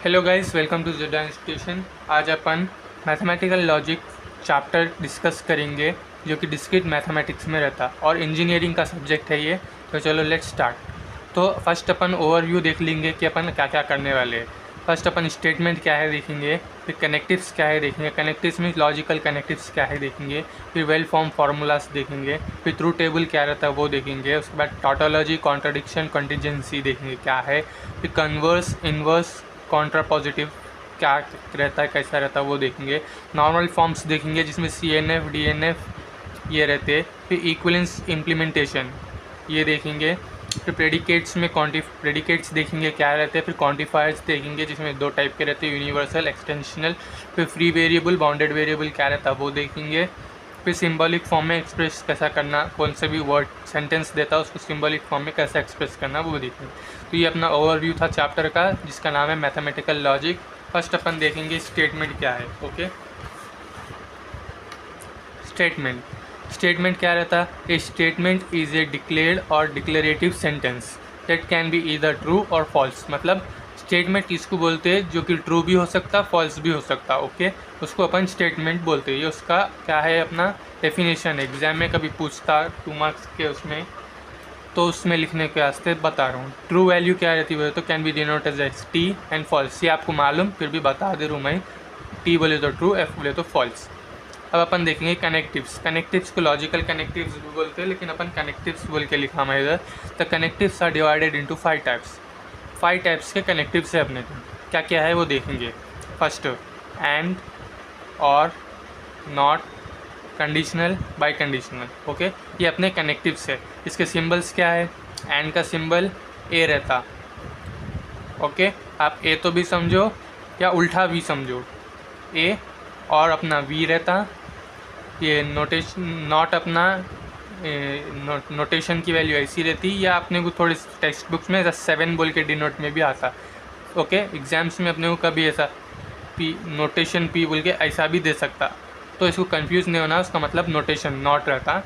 Hello guys, welcome to जोडा institution. आज अपन mathematical logic chapter discuss करेंगे जो कि डिस्क्रीट मैथमेटिक्स में रहता और इंजीनियरिंग का सब्जेक्ट है ये। तो चलो लेट्स स्टार्ट। तो फर्स्ट अपन ओवरव्यू देख लेंगे कि अपन क्या क्या करने वाले हैं। फर्स्ट अपन स्टेटमेंट क्या है देखेंगे, फिर कनेक्टिव्स क्या है देखेंगे, कनेक्टिव्स मीन्स लॉजिकल कनेक्टिव्स क्या है देखेंगे, फिर वेल फॉर्म फार्मूलाज देखेंगे, फिर ट्रू टेबल क्या रहता है वो देखेंगे, उसके बाद टॉटोलॉजी, कॉन्ट्रडिक्शन, कंटीजेंसी देखेंगे क्या है, फिर कन्वर्स, इन्वर्स, कॉन्ट्रा पॉजिटिव क्या रहता है, कैसा रहता है वो देखेंगे, नॉर्मल फॉर्म्स देखेंगे जिसमें CNF, DNF ये रहते हैं, फिर इक्विवेलेंस इम्प्लीमेंटेशन ये देखेंगे, फिर प्रेडिकेट्स में प्रेडिकेट्स देखेंगे क्या रहते हैं, फिर क्वांटिफायर्स देखेंगे जिसमें दो टाइप के रहते हैं, यूनिवर्सल, एक्सटेंशनल, फिर फ्री वेरिएबल, बाउंडेड वेरिएबल क्या रहता है वो देखेंगे, फिर सिंबॉलिक फॉर्म में एक्सप्रेस कैसा करना, कौन से भी वर्ड सेंटेंस देता है उसको सिंबॉलिक फॉर्म में कैसे एक्सप्रेस करना वो देखेंगे। तो ये अपना ओवरव्यू था चैप्टर का जिसका नाम है मैथमेटिकल लॉजिक। फर्स्ट अपन देखेंगे स्टेटमेंट क्या है। ओके, स्टेटमेंट क्या रहता है? A statement is a declared और declarative sentence that can be either true और फॉल्स। मतलब स्टेटमेंट किसको बोलते हैं जो कि ट्रू भी हो सकता, फॉल्स भी हो सकता। ओके, उसको अपन स्टेटमेंट बोलते हैं। ये उसका क्या है, अपना डेफिनेशन है। एग्जाम में कभी पूछता 2 मार्क्स के उसमें, तो उसमें लिखने के वास्ते बता रहा हूँ। ट्रू वैल्यू क्या रहती है तो can be denote as T and false. ये आपको मालूम, फिर भी बता दे रहा हूँ मैं। टी बोले तो ट्रू, एफ बोले तो फॉल्स। अब अपन देखेंगे कनेक्टिव्स को लॉजिकल कनेक्टिव्स भी बोलते हैं, लेकिन अपन कनेक्टिव्स बोल के लिखा मैं इधर। The connectives are divided into 5 types. 5 types के कनेक्टिव्स है अपने को। क्या क्या है वो देखेंगे। फर्स्ट एंड, और, not, conditional, biconditional. Okay, ये अपने कनेक्टिव्स है। इसके सिंबल्स क्या है? एंड का सिंबल ए रहता। ओके, आप ए तो भी समझो या उल्टा भी समझो, ए, और अपना वी रहता। ये नॉट अपना नोटेशन की वैल्यू ऐसी रहती, या अपने को थोड़े टेक्स्ट बुक्स में 7 बोल के डिनोट में भी आता। ओके, एग्जाम्स में अपने को कभी ऐसा पी नोटेशन पी बोल के ऐसा भी दे सकता, तो इसको कंफ्यूज नहीं होना। उसका मतलब नोटेशन नॉट रहता।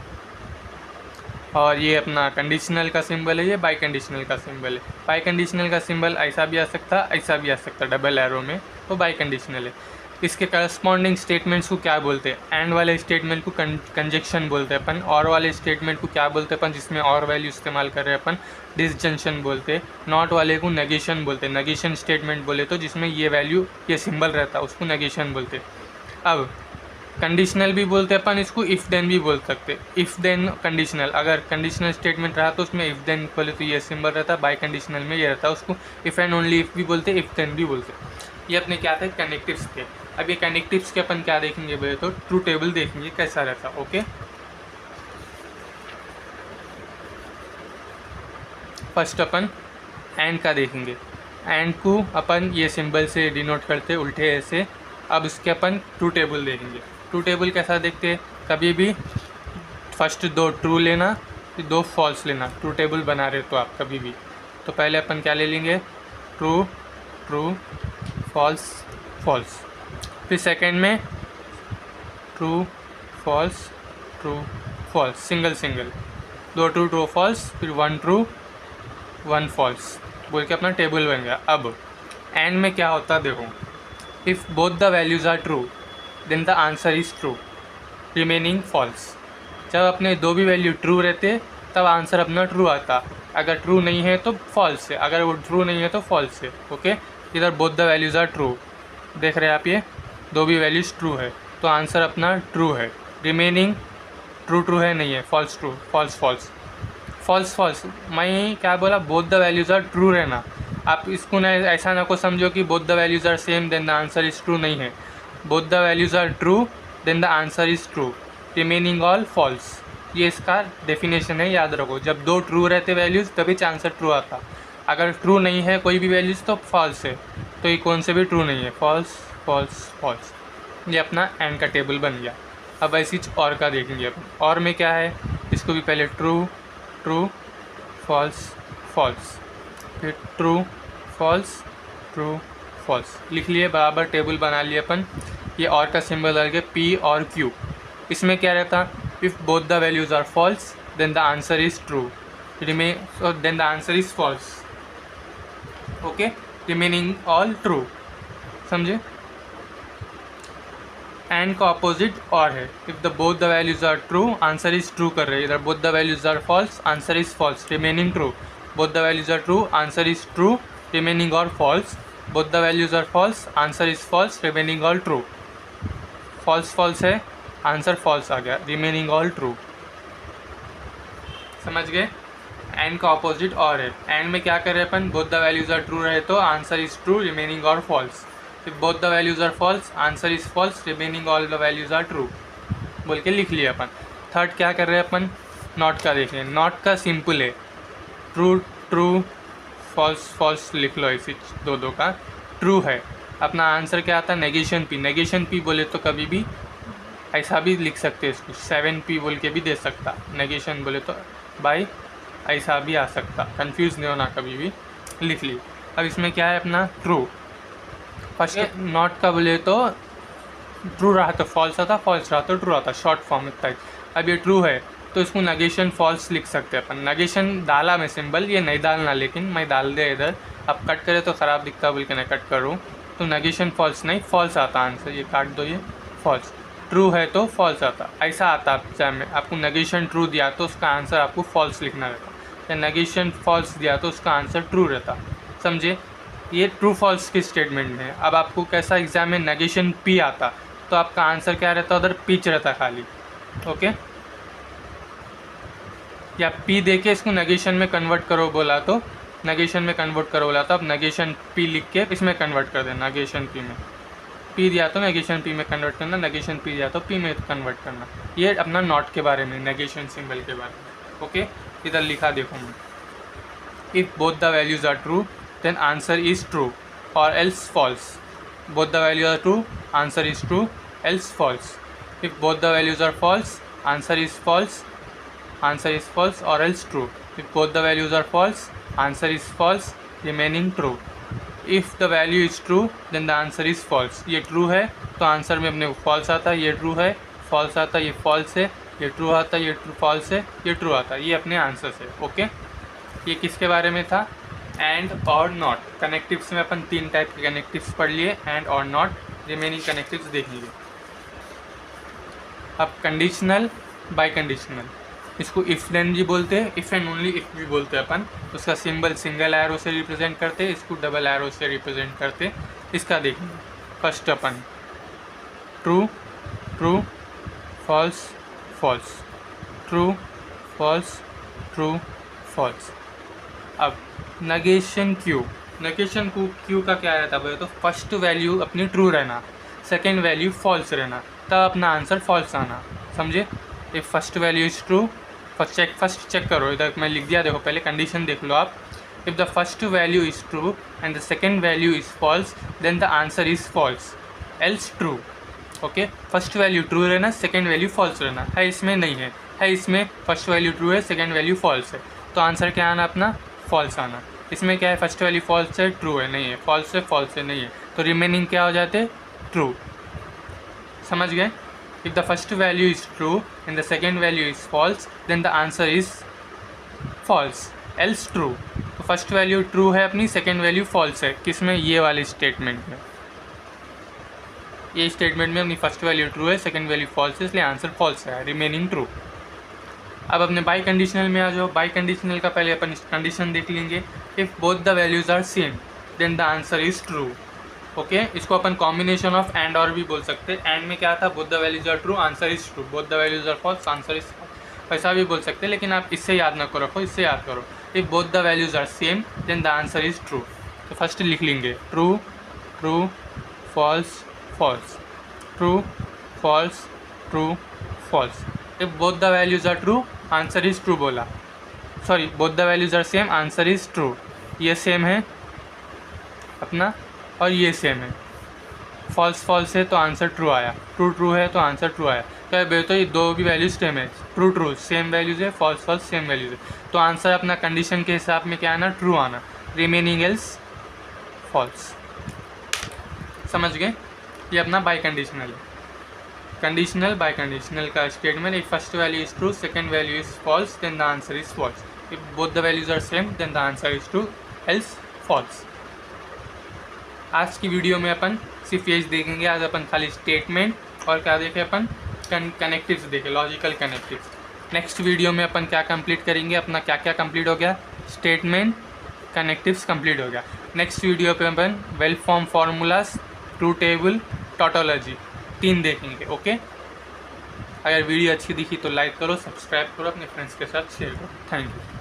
और ये अपना कंडीशनल का सिंबल है, ये बाई कंडीशनल का सिंबल है। बाई कंडीशनल का सिंबल ऐसा भी आ सकता, ऐसा भी आ सकता, डबल एरो में, तो बाई कंडीशनल है। इसके करस्पॉन्डिंग स्टेटमेंट्स को क्या बोलते हैं? एंड वाले स्टेटमेंट को कंजक्शन बोलते हैं अपन। और वाले स्टेटमेंट को क्या बोलते हैं अपन जिसमें और वैल्यू इस्तेमाल कर रहे हैं अपन? डिसजंक्शन बोलते हैं। नॉट वाले को नेगेशन बोलते हैं। नेगेशन स्टेटमेंट बोले तो जिसमें ये वैल्यू, ये सिंबल रहता है, उसको नेगेशन बोलते हैं। अब कंडीशनल भी बोलते हैं अपन इसको, इफ़ देन भी बोल सकते। इफ़ देन कंडीशनल, अगर कंडीशनल स्टेटमेंट रहा तो उसमें इफ़ देन बोले तो ये सिंबल रहता है। बाई कंडीशनल में ये रहता है, उसको इफ़ एंड ओनली इफ़ भी बोलते, इफ़ देन भी बोलते। ये अपने क्या थे? कनेक्टिव्स थे। अब ये कनेक्टिव्स के अपन क्या देखेंगे बोले तो ट्रू टेबल देखेंगे कैसा रहता। ओके, फर्स्ट अपन एंड का देखेंगे। एंड को अपन ये सिंबल से डिनोट करते उल्टे ऐसे। अब इसके अपन ट्रू टेबल देखेंगे। ट्रू टेबल कैसा देखते हैं? कभी भी फर्स्ट 2 ट्रू लेना, फिर 2 फॉल्स लेना। ट्रू टेबल बना रहे तो आप कभी भी, तो पहले अपन क्या ले लेंगे? True, true, false, false. फिर सेकंड में true, false, true, false, single single. 2 true, 2 false, फिर 1 ट्रू, 1 फॉल्स बोल के अपना टेबल बन गया। अब एंड में क्या होता देखो, if both the values are true then the answer is true, remaining false. जब अपने 2 भी वैल्यू ट्रू रहते तब आंसर अपना ट्रू आता। अगर ट्रू नहीं है तो फॉल्स है, अगर वो ट्रू नहीं है तो फॉल्स है। ओके, इधर both the values are true, देख रहे हैं आप, ये 2 भी वैल्यूज़ ट्रू है तो आंसर अपना ट्रू है। रिमेनिंग ट्रू, ट्रू है नहीं है, false, true, false, false, false, false. मैं क्या बोला? Both the values are true रहना। आप इसको ना ऐसा ना को समझो कि both the values are same then the answer is true, नहीं है। Both the values are true then the answer is true, remaining all false. ये इसका डेफिनेशन है, याद रखो। जब 2 ट्रू रहते वैल्यूज़ तभी आंसर ट्रू आता। अगर ट्रू नहीं है कोई भी वैल्यूज़ तो फॉल्स है, तो ये कौन से भी ट्रू नहीं है, फॉल्स, फॉल्स, फॉल्स। ये अपना एंड का टेबल बन गया। अब ऐसी और का देखेंगे अपन। और में क्या है? इसको भी पहले ट्रू, ट्रू, फॉल्स, फॉल्स, फिर ट्रू, फॉल्स, ट्रू, फॉल्स लिख लिए, बराबर टेबल बना लिए अपन। ये और का सिंबल लगे पी और क्यू। इसमें क्या रहता? If both the values are false then the answer is true, then the answer is false. Okay, remaining all true. समझे। एंड का ऑपोजिट और है, if the both the values are true answer is true कर रहे हैं, इधर both the values are false answer is false, remaining true, both the values are true answer is true, remaining और false, both the values are false answer is false, remaining all true, false false है answer false आ गया, remaining all true. समझ गए। And का opposite और है, and में क्या कर रहे हैं अपन, both the values are true रहे तो आंसर इज ट्रू, रिमेनिंग और false, if both the values are false answer is false, remaining all the values are true बोल के लिख लिया अपन। थर्ड क्या कर रहे हैं अपन, नॉट का देख रहे हैं। नॉट का सिंपल है, ट्रू ट्रू फॉल्स फॉल्स लिख लो, इसी दो का ट्रू है, अपना आंसर क्या आता है नेगेशन पी, नेगेशन पी बोले तो कभी भी ऐसा भी लिख सकते हैं इसको 7p बोल के भी दे सकता, नेगेशन बोले तो बाय ऐसा भी आ सकता, कंफ्यूज नहीं होना कभी भी, लिख ली। अब इसमें क्या है अपना ट्रू, फर्स्ट नॉट का बोले तो ट्रू रहा तो फॉल्स आता, फॉल्स रहा तो ट्रू आता, शॉर्ट फॉर्म इतना ही। अब ये ट्रू है तो इसको नेगेशन फॉल्स लिख सकते हैं अपन, नेगेशन डाला मैं सिंबल, ये नहीं डालना लेकिन मैं डाल दे इधर, अब कट करे तो ख़राब दिखता बोल के मैं कट करूँ, तो नेगेशन फॉल्स नहीं फॉल्स आता आंसर, ये काट दो, ये फॉल्स, ट्रू है तो फॉल्स आता, ऐसा आता एग्जाम में, आपको नेगेशन ट्रू दिया तो उसका आंसर आपको फॉल्स लिखना रहता, या नेगेशन फॉल्स दिया तो उसका आंसर ट्रू रहता, समझे। ये ट्रू फॉल्स की स्टेटमेंट है। अब आपको कैसा एग्जाम में नेगेशन पी आता तो आपका आंसर क्या रहता, उधर पिच रहता खाली, ओके, या पी देके इसको नेगेशन में कन्वर्ट करो बोला तो नेगेशन में कन्वर्ट करो बोला तो अब नेगेशन पी लिख के इसमें कन्वर्ट कर देना, नेगेशन पी में, पी दिया तो नेगेशन पी में कन्वर्ट करना, नेगेशन पी दिया तो पी में कन्वर्ट करना। ये अपना नॉट के बारे में, नेगेशन सिंबल के बारे में, ओके। इधर लिखा देखो मैं, if both the values are true then answer is true और else false, both the values are true answer is true else false, if both the values are false answer is false, answer is false और else true, if both the values are false answer is false, remaining true, if the value is true then the answer is false, ये true है तो answer में अपने को false आता है, ये ट्रू है फॉल्स आता है, ये फॉल्स है, ये ट्रू आता है, ये ट्रू फॉल्स है, ये ट्रू आता है, ये अपने आंसर से, ओके। ये किसके बारे में था, एंड और नॉट। कनेक्टिव्स में अपन 3 टाइप के कनेक्टिव्स पढ़ लिए, एंड और नॉट, रिमेनिंग कनेक्टिव्स देख लिए। अब कंडीशनल बाय कंडीशनल, इसको इफ़ देन भी बोलते हैं, इफ़ एंड ओनली इफ़ भी बोलते हैं अपन, उसका सिंबल सिंगल एरो से रिप्रेजेंट करते, इसको डबल एरो से रिप्रेजेंट करते। इसका देखेंगे फर्स्ट अपन true true false false, true false true false. अब नेगेशन क्यू, नेगेशन क्यू का क्या रहता है तो फर्स्ट वैल्यू अपनी ट्रू रहना, सेकेंड वैल्यू फॉल्स रहना, तब अपना आंसर फॉल्स आना, समझे। If first value is true, first check करो, इधर मैं लिख दिया देखो, पहले कंडीशन देख लो आप, if the first value is true and the second value is false then the answer is false else true, okay. First value true रहना, सेकेंड वैल्यू फॉल्स रहना, है इसमें नहीं है इसमें फर्स्ट वैल्यू ट्रू है, सेकेंड वैल्यू फॉल्स है, तो आंसर क्या आना अपना फॉल्स आना। इसमें क्या है, फर्स्ट वैल्यू फॉल्स है, ट्रू है, नहीं है, फॉल्स है नहीं है, तो रिमेनिंग क्या हो जाते ट्रू, समझ गए। If the first value is true and the second value is false, then the answer is false, else true। तो फर्स्ट वैल्यू ट्रू है अपनी, सेकेंड वैल्यू फॉल्स है, किसमें, ये वाले स्टेटमेंट में, ये स्टेटमेंट में अपनी फर्स्ट वैल्यू ट्रू है, सेकेंड वैल्यू फॉल्स है, इसलिए आंसर फॉल्स है, रिमेनिंग ट्रू। अब अपने बाई कंडीशनल में आ जाओ। बाई कंडीशनल का पहले अपन कंडीशन देख लेंगे, if both the values are same then the answer is true, okay. इसको अपन कॉम्बिनेशन ऑफ एंड और भी बोल सकते हैं। एंड में क्या था, both the values are true answer is true, both the values are false answer is false, ऐसा भी बोल सकते हैं, लेकिन आप इससे याद ना करो, रखो, इससे याद करो, if both the values are same then the answer is true. तो फर्स्ट लिख लेंगे true true false false, true false true false. If both the values are true answer is true बोला, sorry both the values are same answer is true, ये same है अपना और ये same है, फॉल्स फॉल्स है तो आंसर ट्रू आया, ट्रू ट्रू है तो आंसर ट्रू आया। तो ये दो भी वैल्यूज सेम है, ट्रू ट्रू सेम वैल्यूज है, फॉल्स फॉल्स सेम वैल्यूज है, तो आंसर अपना कंडीशन के हिसाब में क्या आना, ट्रू आना, रिमेनिंग एल्स फॉल्स, समझ गए। ये अपना बाई कंडीशनल है। कंडीशनल बाई कंडीशनल का statement, if first value is true second value is false then the answer is false, if both the values are same then the answer is true else false. आज की video में अपन सिर्फ यही देखेंगे। आज अपन खाली statement और क्या देखे, अपन कनेक्टिव्स देखे, लॉजिकल कनेक्टिव्स। नेक्स्ट वीडियो में अपन क्या कंप्लीट करेंगे, अपना क्या क्या कंप्लीट हो गया, स्टेटमेंट, कनेक्टिव्स कंप्लीट हो गया। नेक्स्ट वीडियो पे अपन well form formulas, truth table, tautology 3 देखेंगे। ओके, अगर वीडियो अच्छी दिखी तो लाइक करो, सब्सक्राइब करो, अपने फ्रेंड्स के साथ शेयर करो। Thank you.